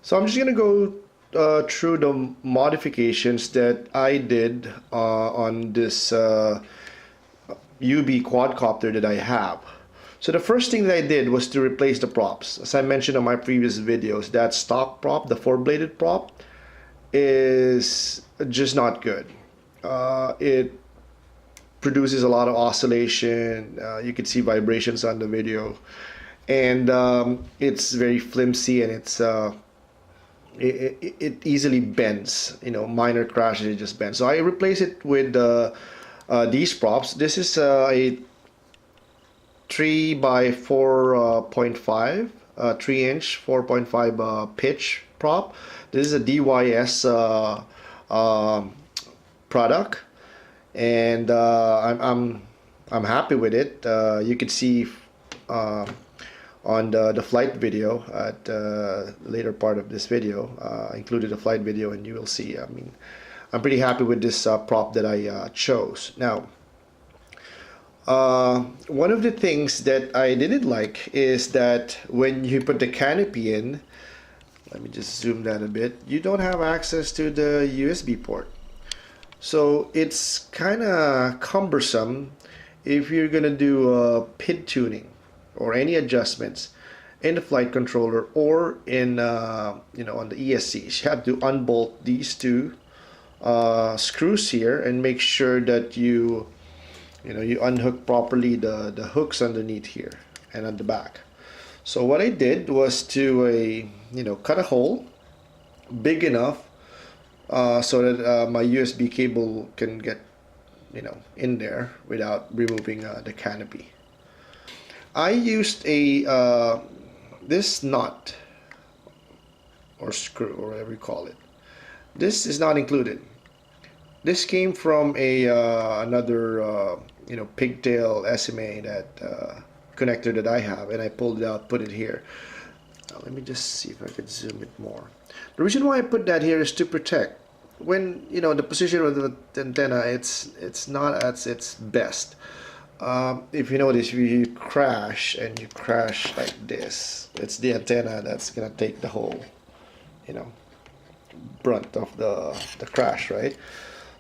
So I'm just gonna go through the modifications that I did on this Youbi quadcopter that I have. So the first thing that I did was to replace the props. As I mentioned on my previous videos, that stock prop, the four-bladed prop, is just not good. It produces a lot of oscillation. You can see vibrations on the video, and it's very flimsy, and it easily bends. Minor crashes, it just bends. So I replace it with these props. This is a 3 by 4.5 3-inch 4.5 pitch prop. This is a DYS product, and I'm happy with it. You can see on the flight video at the later part of this video, included a flight video, and you will see. I mean, I'm pretty happy with this prop that I chose. Now, one of the things that I didn't like is that when you put the canopy in, let me just zoom that a bit, you don't have access to the USB port. So it's kind of cumbersome if you're gonna do PID tuning or any adjustments in the flight controller or in on the ESCs. You have to unbolt these two screws here and make sure that you unhook properly the hooks underneath here and at the back. So what I did was to cut a hole big enough so that my USB cable can get in there without removing the canopy. I used a this nut or screw or whatever you call it. This is not included. This came from a another pigtail SMA that connector that I have, and I pulled it out, put it here. Now, let me just see if I can zoom it more. The reason why I put that here is to protect when the position of the antenna it's not at its best. If you notice, if you crash and you crash like this, it's the antenna that's gonna take the whole brunt of the crash, right?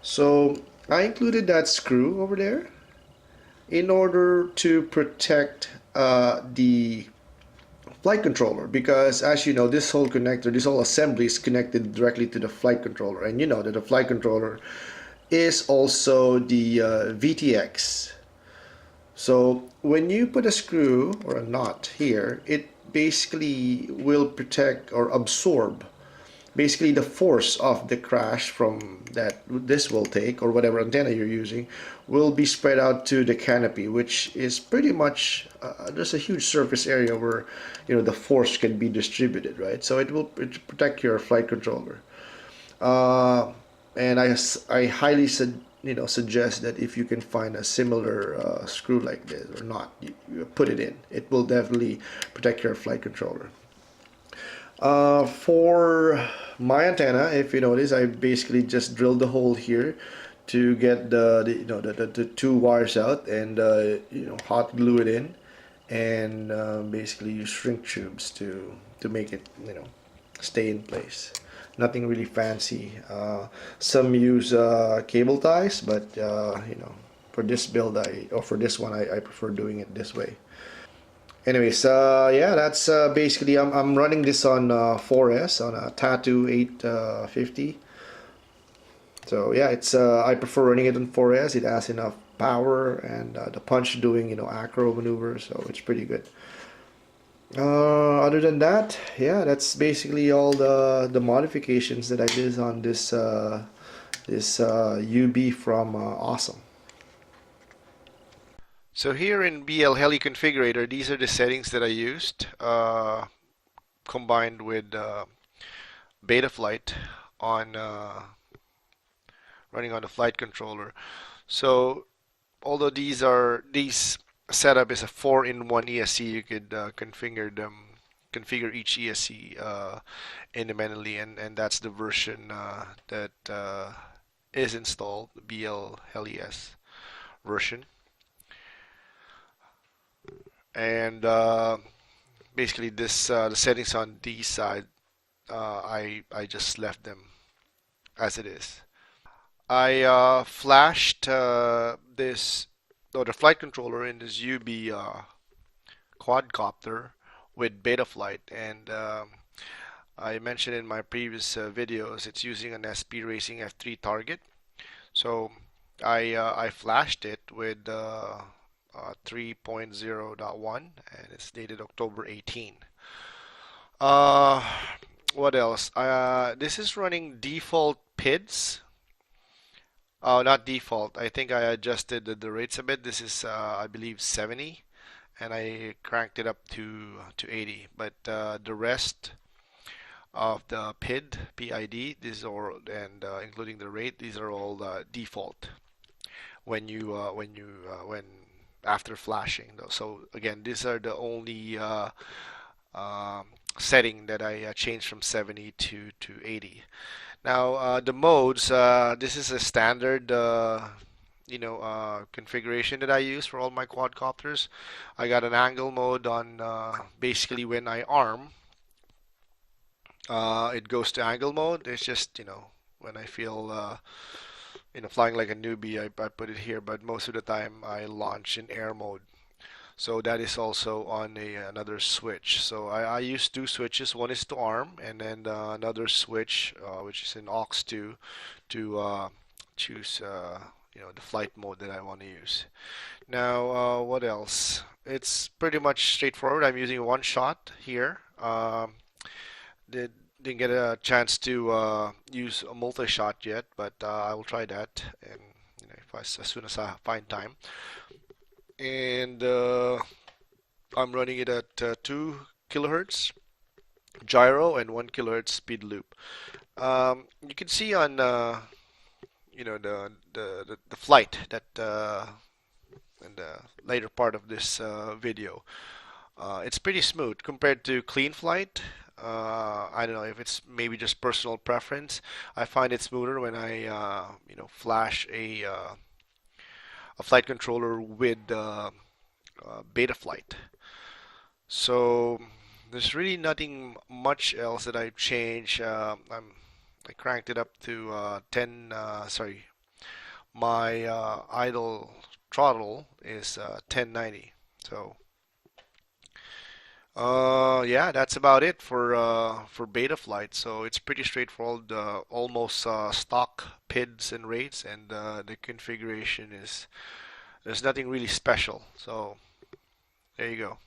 So I included that screw over there in order to protect the flight controller, because as you know, this whole connector, this whole assembly is connected directly to the flight controller, and you know that the flight controller is also the VTX. So when you put a screw or a knot here, it basically will protect or absorb basically the force of the crash from that this will take, or whatever antenna you're using will be spread out to the canopy, which is pretty much there's a huge surface area where the force can be distributed, right? So it will protect your flight controller. And I highly suggest that if you can find a similar screw like this or not, you put it in. It will definitely protect your flight controller. For my antenna, if you notice, I basically just drilled the hole here to get the two wires out, and hot glue it in, and basically use shrink tubes to make it stay in place. Nothing really fancy. Some use cable ties, but for this build or for this one I prefer doing it this way. Anyways, yeah, that's basically, I'm running this on 4S on a Tattoo 850. So yeah, it's I prefer running it on 4S. It has enough power, and the punch doing acro maneuvers, so it's pretty good. Other than that, yeah, that's basically all the modifications that I did on this Youbi from Awesome. So here in BL Heli Configurator, these are the settings that I used, combined with Betaflight on running on the flight controller. So although these setup is a 4-in-1 ESC, you could configure each ESC independently, and that's the version that is installed, the BL Heli S version. And basically this the settings on these side I just left them as it is. I flashed the flight controller in this Youbi quadcopter with Betaflight, and I mentioned in my previous videos it's using an SP Racing F3 target. So I flashed it with 3.0.1, and it's dated October 18. Uh, what else? This is running default PIDs. Oh, not default. I think I adjusted the rates a bit. This is I believe 70, and I cranked it up to 80. But the rest of the PID, these are and including the rate, these are all default when after flashing though. So again, these are the only setting that I changed from 70 to 80. Now the modes, this is a standard configuration that I use for all my quadcopters. I got an angle mode on basically when I arm, it goes to angle mode. It's just when I feel flying like a newbie, I put it here, but most of the time I launch in air mode. So that is also on another switch. So I use two switches. One is to arm, and then another switch, which is in aux 2, to choose the flight mode that I want to use. Now, what else? It's pretty much straightforward. I'm using one shot here. Didn't get a chance to use a multi-shot yet, but I will try that, and as soon as I find time. And I'm running it at 2 kilohertz gyro and 1 kilohertz speed loop. You can see on the flight that in the later part of this video. It's pretty smooth compared to clean flight. I don't know if it's maybe just personal preference. I find it smoother when I flash a flight controller with Betaflight. So there's really nothing much else that I've changed. I cranked it up to 10. Sorry, my idle throttle is 1090. So yeah, that's about it for Betaflight. So it's pretty straightforward, almost stock PIDs and rates, and the configuration is there's nothing really special. So there you go.